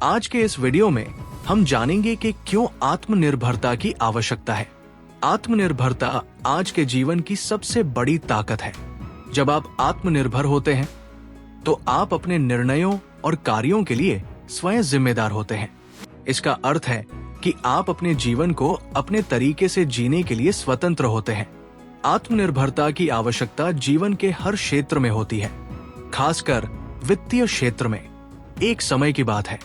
आज के इस वीडियो में हम जानेंगे कि क्यों आत्मनिर्भरता की आवश्यकता है। आत्मनिर्भरता आज के जीवन की सबसे बड़ी ताकत है। जब आप आत्मनिर्भर होते हैं तो आप अपने निर्णयों और कार्यों के लिए स्वयं जिम्मेदार होते हैं। इसका अर्थ है कि आप अपने जीवन को अपने तरीके से जीने के लिए स्वतंत्र होते हैं। आत्मनिर्भरता की आवश्यकता जीवन के हर क्षेत्र में होती है, खासकर वित्तीय क्षेत्र में। एक समय की बात है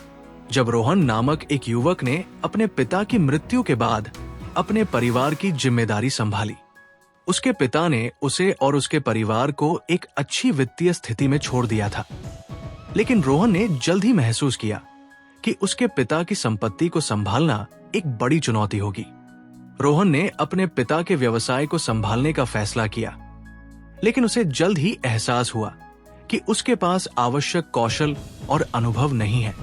जब रोहन नामक एक युवक ने अपने पिता की मृत्यु के बाद अपने परिवार की जिम्मेदारी संभाली। उसके पिता ने उसे और उसके परिवार को एक अच्छी वित्तीय स्थिति में छोड़ दिया था, लेकिन रोहन ने जल्द ही महसूस किया कि उसके पिता की संपत्ति को संभालना एक बड़ी चुनौती होगी। रोहन ने अपने पिता के व्यवसाय को संभालने का फैसला किया, लेकिन उसे जल्द ही एहसास हुआ कि उसके पास आवश्यक कौशल और अनुभव नहीं है।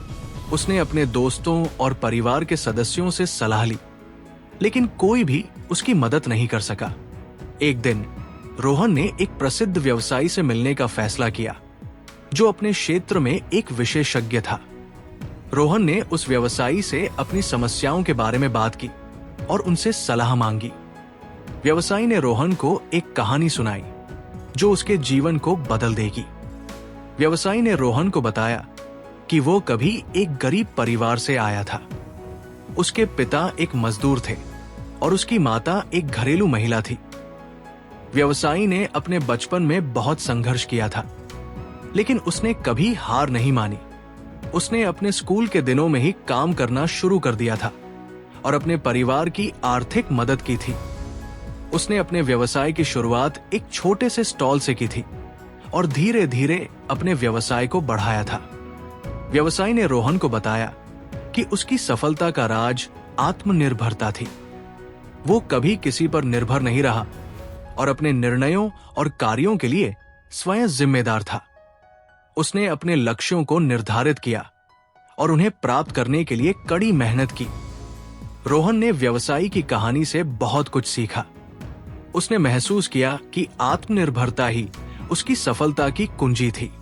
उसने अपने दोस्तों और परिवार के सदस्यों से सलाह ली, लेकिन कोई भी उसकी मदद नहीं कर सका। एक दिन रोहन ने एक प्रसिद्ध व्यवसायी से मिलने का फैसला किया, जो अपने क्षेत्र में एक विशेषज्ञ था। रोहन ने उस व्यवसायी से अपनी समस्याओं के बारे में बात की और उनसे सलाह मांगी। व्यवसायी ने रोहन को एक कहानी सुनाई जो उसके जीवन को बदल देगी। व्यवसायी ने रोहन को बताया कि वो कभी एक गरीब परिवार से आया था। उसके पिता एक मजदूर थे और उसकी माता एक घरेलू महिला थी। व्यवसायी ने अपने बचपन में बहुत संघर्ष किया था, लेकिन उसने कभी हार नहीं मानी। उसने अपने स्कूल के दिनों में ही काम करना शुरू कर दिया था और अपने परिवार की आर्थिक मदद की थी। उसने अपने व्यवसाय की शुरुआत एक छोटे से स्टॉल से की थी और धीरे धीरे अपने व्यवसाय को बढ़ाया था। व्यवसायी ने रोहन को बताया कि उसकी सफलता का राज आत्मनिर्भरता थी। वो कभी किसी पर निर्भर नहीं रहा और अपने निर्णयों और कार्यों के लिए स्वयं जिम्मेदार था। उसने अपने लक्ष्यों को निर्धारित किया और उन्हें प्राप्त करने के लिए कड़ी मेहनत की। रोहन ने व्यवसायी की कहानी से बहुत कुछ सीखा। उसने महसूस किया कि आत्मनिर्भरता ही उसकी सफलता की कुंजी थी।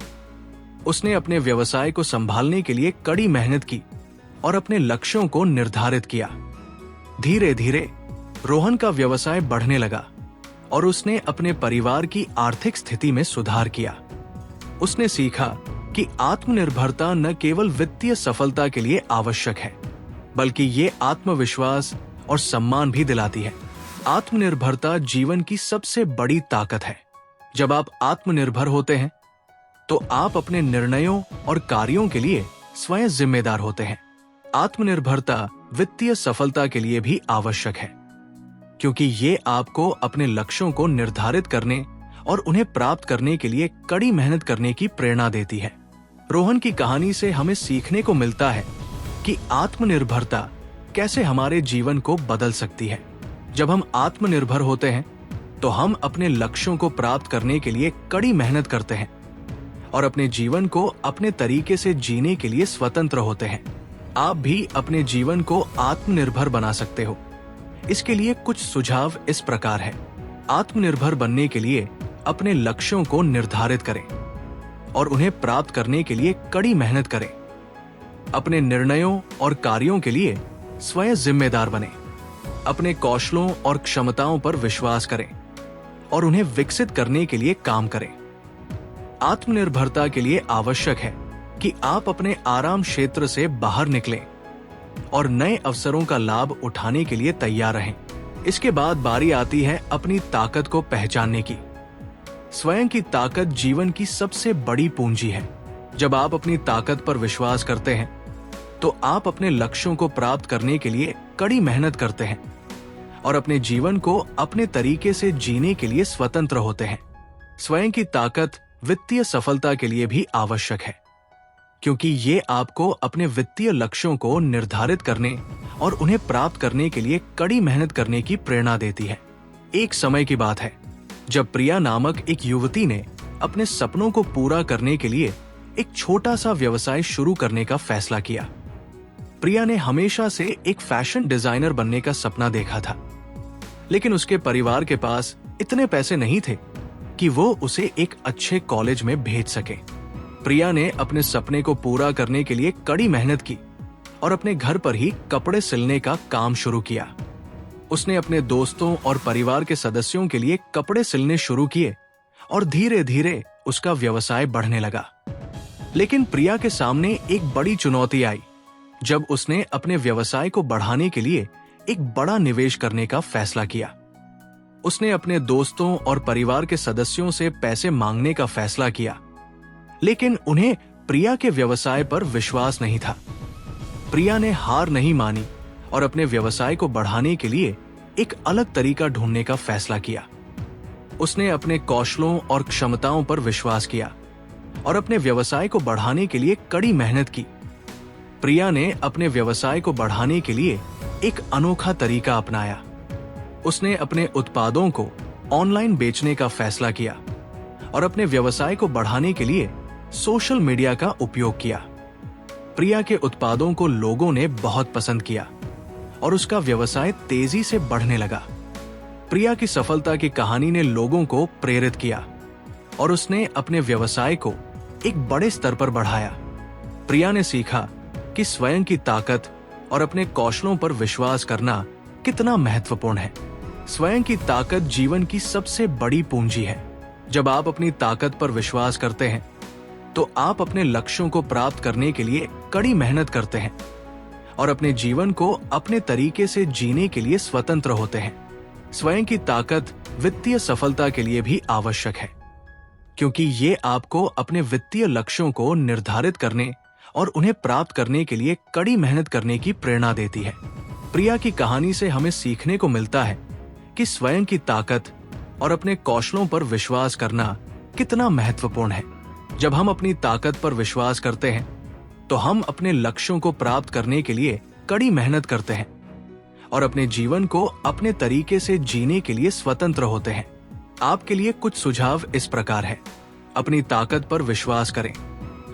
उसने अपने व्यवसाय को संभालने के लिए कड़ी मेहनत की और अपने लक्ष्यों को निर्धारित किया। धीरे धीरे रोहन का व्यवसाय बढ़ने लगा और उसने अपने परिवार की आर्थिक स्थिति में सुधार किया। उसने सीखा कि आत्मनिर्भरता न केवल वित्तीय सफलता के लिए आवश्यक है, बल्कि ये आत्मविश्वास और सम्मान भी दिलाती है। आत्मनिर्भरता जीवन की सबसे बड़ी ताकत है। जब आप आत्मनिर्भर होते हैं तो आप अपने निर्णयों और कार्यों के लिए स्वयं जिम्मेदार होते हैं। आत्मनिर्भरता वित्तीय सफलता के लिए भी आवश्यक है, क्योंकि ये आपको अपने लक्ष्यों को निर्धारित करने और उन्हें प्राप्त करने के लिए कड़ी मेहनत करने की प्रेरणा देती है। रोहन की कहानी से हमें सीखने को मिलता है कि आत्मनिर्भरता कैसे हमारे जीवन को बदल सकती है। जब हम आत्मनिर्भर होते हैं तो हम अपने लक्ष्यों को प्राप्त करने के लिए कड़ी मेहनत करते हैं और अपने जीवन को अपने तरीके से जीने के लिए स्वतंत्र होते हैं। आप भी अपने जीवन को आत्मनिर्भर बना सकते हो। इसके लिए कुछ सुझाव इस प्रकार है। आत्मनिर्भर बनने के लिए अपने लक्ष्यों को निर्धारित करें और उन्हें प्राप्त करने के लिए कड़ी मेहनत करें। अपने निर्णयों और कार्यों के लिए स्वयं जिम्मेदार बने। अपने कौशलों और क्षमताओं पर विश्वास करें और उन्हें विकसित करने के लिए काम करें। आत्मनिर्भरता के लिए आवश्यक है कि आप अपने आराम क्षेत्र से बाहर निकलें और नए अवसरों का लाभ उठाने के लिए तैयार रहें। इसके बाद बारी आती है अपनी ताकत को पहचानने की। स्वयं की ताकत जीवन की सबसे बड़ी पूंजी है। जब आप अपनी ताकत पर विश्वास करते हैं तो आप अपने लक्ष्यों को प्राप्त करने के लिए कड़ी मेहनत करते हैं और अपने जीवन को अपने तरीके से जीने के लिए स्वतंत्र होते हैं। स्वयं की ताकत वित्तीय सफलता के लिए भी आवश्यक है, क्योंकि ये आपको अपने वित्तीय लक्ष्यों को निर्धारित करने और उन्हें प्राप्त करने के लिए कड़ी मेहनत करने की प्रेरणा देती है। एक समय की बात है जब प्रिया नामक एक युवती ने अपने सपनों को पूरा करने के लिए एक छोटा सा व्यवसाय शुरू करने का फैसला किया। प्रिया ने हमेशा से एक फैशन डिजाइनर बनने का सपना देखा था, लेकिन उसके परिवार के पास इतने पैसे नहीं थे कि वो उसे एक अच्छे कॉलेज में भेज सके। प्रिया ने अपने सपने को पूरा करने के लिए कड़ी मेहनत की और अपने घर पर ही कपड़े सिलने का काम शुरू किया। उसने अपने दोस्तों और परिवार के सदस्यों के लिए कपड़े सिलने शुरू किए और धीरे धीरे उसका व्यवसाय बढ़ने लगा। लेकिन प्रिया के सामने एक बड़ी चुनौती आई जब उसने अपने व्यवसाय को बढ़ाने के लिए एक बड़ा निवेश करने का फैसला किया। उसने अपने दोस्तों और परिवार के सदस्यों से पैसे मांगने का फैसला किया, लेकिन उन्हें प्रिया के व्यवसाय पर विश्वास नहीं था। प्रिया ने हार नहीं मानी और अपने व्यवसाय को बढ़ाने के लिए एक अलग तरीका ढूंढने का फैसला किया। उसने अपने कौशलों और क्षमताओं पर विश्वास किया और अपने व्यवसाय को बढ़ाने के लिए कड़ी मेहनत की। प्रिया ने अपने व्यवसाय को बढ़ाने के लिए एक अनोखा तरीका अपनाया। उसने अपने उत्पादों को ऑनलाइन बेचने का फैसला किया और अपने व्यवसाय को बढ़ाने के लिए सोशल मीडिया का उपयोग किया। प्रिया के उत्पादों को लोगों ने बहुत पसंद किया और उसका व्यवसाय तेजी से बढ़ने लगा। प्रिया की सफलता की कहानी ने लोगों को प्रेरित किया और उसने अपने व्यवसाय को एक बड़े स्तर पर बढ़ाया। प्रिया ने सीखा कि स्वयं की ताकत और अपने कौशलों पर विश्वास करना कितना महत्वपूर्ण है। स्वयं की ताकत जीवन की सबसे बड़ी पूंजी है। जब आप अपनी ताकत पर विश्वास करते हैं तो आप अपने लक्ष्यों को प्राप्त करने के लिए कड़ी मेहनत करते हैं और अपने जीवन को अपने तरीके से जीने के लिए स्वतंत्र होते हैं। स्वयं की ताकत वित्तीय सफलता के लिए भी आवश्यक है, क्योंकि ये आपको अपने वित्तीय लक्ष्यों को निर्धारित करने और उन्हें प्राप्त करने के लिए कड़ी मेहनत करने की प्रेरणा देती है। प्रिया की कहानी से हमें सीखने को मिलता है कि स्वयं की ताकत और अपने कौशलों पर विश्वास करना कितना महत्वपूर्ण है। जब हम अपनी ताकत पर विश्वास करते हैं तो हम अपने लक्ष्यों को प्राप्त करने के लिए कड़ी मेहनत करते हैं और अपने जीवन को अपने तरीके से जीने के लिए स्वतंत्र होते हैं। आपके लिए कुछ सुझाव इस प्रकार है। अपनी ताकत पर विश्वास करें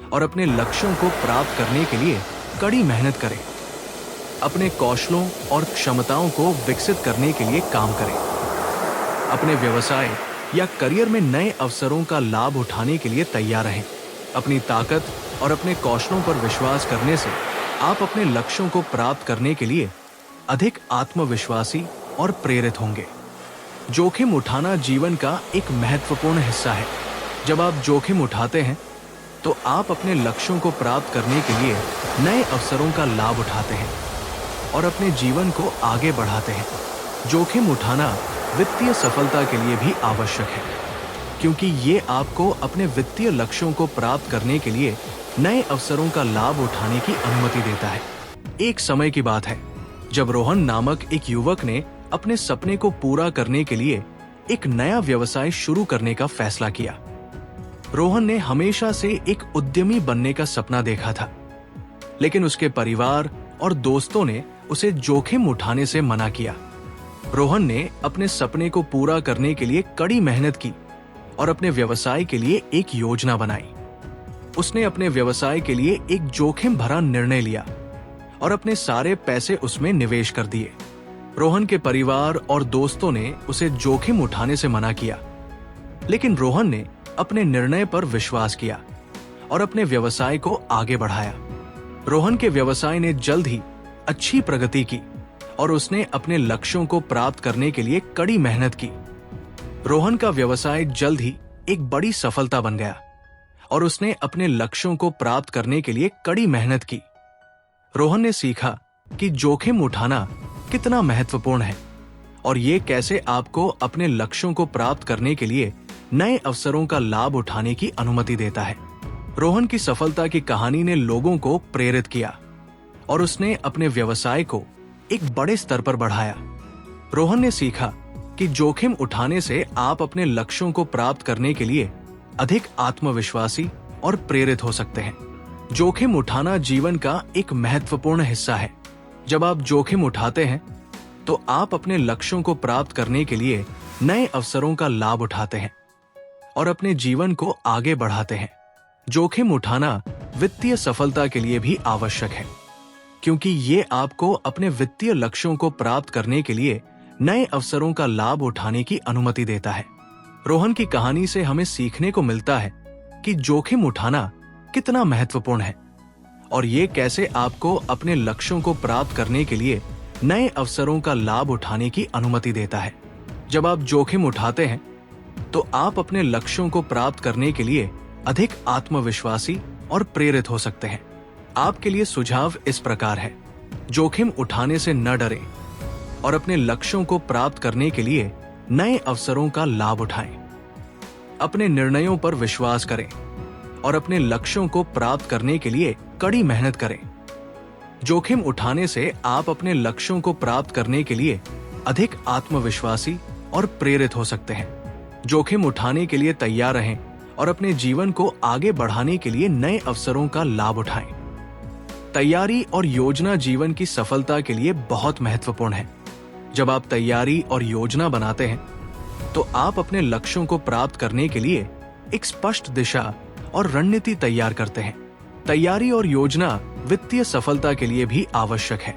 और अपने लक्ष्यों को प्राप्त करने के लिए कड़ी मेहनत करें। अपने कौशलों और क्षमताओं को विकसित करने के लिए काम करें। अपने व्यवसाय या करियर में नए अवसरों का लाभ उठाने के लिए तैयार रहें। अपनी ताकत और अपने कौशलों पर विश्वास करने से आप अपने लक्ष्यों को प्राप्त करने के लिए अधिक आत्मविश्वासी और प्रेरित होंगे। जोखिम उठाना जीवन का एक महत्वपूर्ण हिस्सा है। जब आप जोखिम उठाते हैं तो आप अपने लक्ष्यों को प्राप्त करने के लिए नए अवसरों का लाभ उठाते हैं और अपने जीवन को आगे बढ़ाते हैं। जोखिम उठाना वित्तीय सफलता के लिए भी आवश्यक है, क्योंकि ये आपको अपने वित्तीय लक्ष्यों को प्राप्त करने के लिए नए अवसरों का लाभ उठाने की अनुमति देता है। एक समय की बात है जब रोहन नामक एक युवक ने अपने सपने को पूरा करने के लिए एक नया व्यवसाय शुरू करने का फैसला किया। रोहन ने हमेशा से एक उद्यमी बनने का सपना देखा था, लेकिन उसके परिवार और दोस्तों ने उसे जोखिम उठाने से मना किया। रोहन ने अपने सपने को पूरा करने के लिए कड़ी मेहनत की और अपने व्यवसाय के लिए एक योजना बनाई। उसने अपने व्यवसाय के लिए एक जोखिम भरा निर्णय लिया और अपने सारे पैसे उसमें निवेश कर दिए। रोहन के परिवार और दोस्तों ने उसे जोखिम उठाने से मना किया, लेकिन रोहन ने अपने निर्णय पर विश्वास किया और अपने व्यवसाय को आगे बढ़ाया। रोहन के व्यवसाय ने जल्द ही अच्छी प्रगति की और उसने अपने लक्ष्यों को प्राप्त करने के लिए कड़ी मेहनत की। रोहन का व्यवसाय जल्द ही एक बड़ी सफलता बन गया और उसने अपने लक्ष्यों को प्राप्त करने के लिए कड़ी मेहनत की। रोहन ने सीखा कि जोखिम उठाना कितना महत्वपूर्ण है और ये कैसे आपको अपने लक्ष्यों को प्राप्त करने के लिए नए अवसरों का लाभ उठाने की अनुमति देता है। रोहन की सफलता की कहानी ने लोगों को प्रेरित किया और उसने अपने व्यवसाय को एक बड़े स्तर पर बढ़ाया। रोहन ने सीखा कि जोखिम उठाने से आप अपने लक्ष्यों को प्राप्त करने के लिए अधिक आत्मविश्वासी और प्रेरित हो सकते हैं। जोखिम उठाना जीवन का एक महत्वपूर्ण हिस्सा है। जब आप जोखिम उठाते हैं तो आप अपने लक्ष्यों को प्राप्त करने के लिए नए अवसरों का लाभ उठाते हैं और अपने जीवन को आगे बढ़ाते हैं। जोखिम उठाना वित्तीय सफलता के लिए भी आवश्यक है, क्योंकि ये आपको अपने वित्तीय लक्ष्यों को प्राप्त करने के लिए नए अवसरों का लाभ उठाने की अनुमति देता है। रोहन की कहानी से हमें सीखने को मिलता है कि जोखिम उठाना कितना महत्वपूर्ण है और ये कैसे आपको अपने लक्ष्यों को प्राप्त करने के लिए नए अवसरों का लाभ उठाने की अनुमति देता है। जब आप जोखिम उठाते हैं तो आप अपने लक्ष्यों को प्राप्त करने के लिए अधिक आत्मविश्वासी और प्रेरित हो सकते हैं। आपके लिए सुझाव इस प्रकार है: जोखिम उठाने से न डरें और अपने लक्ष्यों को प्राप्त करने के लिए नए अवसरों का लाभ उठाएं। अपने निर्णयों पर विश्वास करें और अपने लक्ष्यों को प्राप्त करने के लिए कड़ी मेहनत करें। जोखिम उठाने से आप अपने लक्ष्यों को प्राप्त करने के लिए अधिक आत्मविश्वासी और प्रेरित हो सकते हैं। जोखिम उठाने के लिए तैयार रहें और अपने जीवन को आगे बढ़ाने के लिए नए अवसरों का लाभ उठाएं। तैयारी और योजना जीवन की सफलता के लिए बहुत महत्वपूर्ण है। जब आप तैयारी और योजना बनाते हैं तो आप अपने लक्ष्यों को प्राप्त करने के लिए एक स्पष्ट दिशा और रणनीति तैयार करते हैं। तैयारी और योजना वित्तीय सफलता के लिए भी आवश्यक है,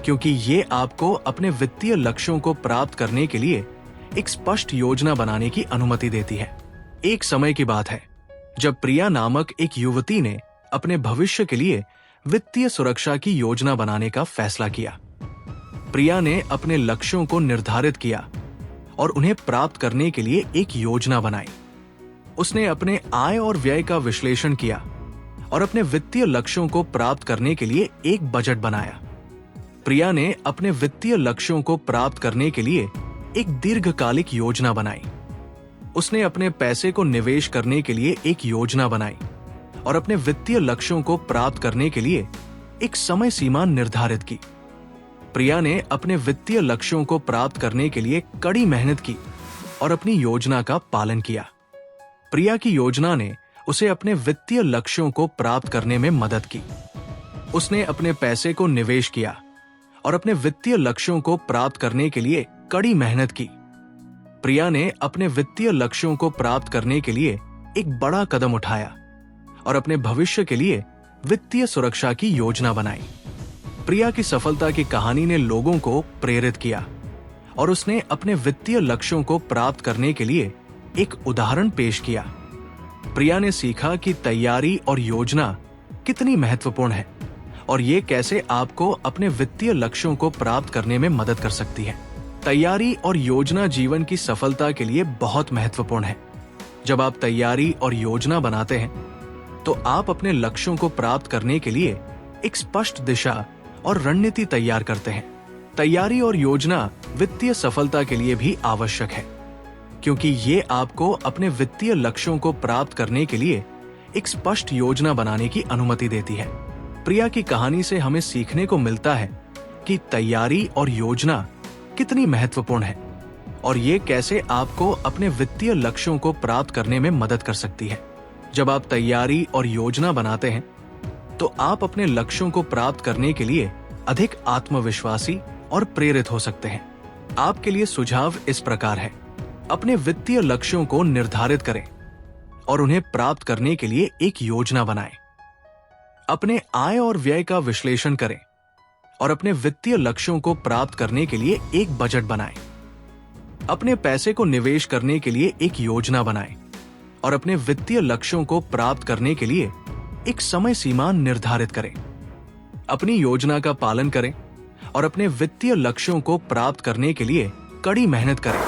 क्योंकि ये आपको अपने वित्तीय लक्ष्यों को प्राप्त करने के लिए एक स्पष्ट योजना बनाने की अनुमति देती है। एक समय की बात है जब प्रिया नामक एक युवती ने अपने भविष्य के लिए वित्तीय सुरक्षा की योजना बनाने का फैसला किया। प्रिया ने अपने लक्ष्यों को निर्धारित किया और उन्हें प्राप्त करने के लिए एक योजना बनाई। उसने अपने आय और व्यय का विश्लेषण किया और अपने वित्तीय लक्ष्यों को प्राप्त करने के लिए एक बजट बनाया। प्रिया ने अपने वित्तीय लक्ष्यों को प्राप्त करने के लिए एक दीर्घकालिक योजना बनाई। उसने अपने पैसे को निवेश करने के लिए एक योजना बनाई और अपने वित्तीय लक्ष्यों को प्राप्त करने के लिए एक समय सीमा निर्धारित की। प्रिया ने अपने वित्तीय लक्ष्यों को प्राप्त करने के लिए कड़ी मेहनत की और अपनी योजना का पालन किया। प्रिया की योजना ने उसे अपने वित्तीय लक्ष्यों को प्राप्त करने में मदद की। उसने अपने पैसे को निवेश किया और अपने वित्तीय लक्ष्यों को प्राप्त करने के लिए कड़ी मेहनत की। प्रिया ने अपने वित्तीय लक्ष्यों को प्राप्त करने के लिए एक बड़ा कदम उठाया और अपने भविष्य के लिए वित्तीय सुरक्षा की योजना बनाई। प्रिया की सफलता की कहानी ने लोगों को प्रेरित किया और उसने अपने वित्तीय लक्ष्यों को प्राप्त करने के लिए एक उदाहरण पेश किया। प्रिया ने सीखा कि तैयारी और योजना कितनी महत्वपूर्ण है और ये कैसे आपको अपने वित्तीय लक्ष्यों को प्राप्त करने में मदद कर सकती है। तैयारी और योजना जीवन की सफलता के लिए बहुत महत्वपूर्ण है। जब आप तैयारी और योजना बनाते हैं तो आप अपने लक्ष्यों को प्राप्त करने के लिए एक स्पष्ट दिशा और रणनीति तैयार करते हैं। तैयारी और योजना वित्तीय सफलता के लिए भी आवश्यक है, क्योंकि ये आपको अपने वित्तीय लक्ष्यों को प्राप्त करने के लिए एक स्पष्ट योजना बनाने की अनुमति देती है। प्रिया की कहानी से हमें सीखने को मिलता है कि तैयारी और योजना कितनी महत्वपूर्ण है और ये कैसे आपको अपने वित्तीय लक्ष्यों को प्राप्त करने में मदद कर सकती है। जब आप तैयारी और योजना बनाते हैं तो आप अपने लक्ष्यों को प्राप्त करने के लिए अधिक आत्मविश्वासी और प्रेरित हो सकते हैं। आपके लिए सुझाव इस प्रकार है: अपने वित्तीय लक्ष्यों को निर्धारित करें और उन्हें प्राप्त करने के लिए एक योजना बनाएं। अपने आय और व्यय का विश्लेषण करें और अपने वित्तीय लक्ष्यों को प्राप्त करने के लिए एक बजट बनाएं। अपने पैसे को निवेश करने के लिए एक योजना बनाएं और अपने वित्तीय लक्ष्यों को प्राप्त करने के लिए एक समय सीमा निर्धारित करें। अपनी योजना का पालन करें और अपने वित्तीय लक्ष्यों को प्राप्त करने के लिए कड़ी मेहनत करें।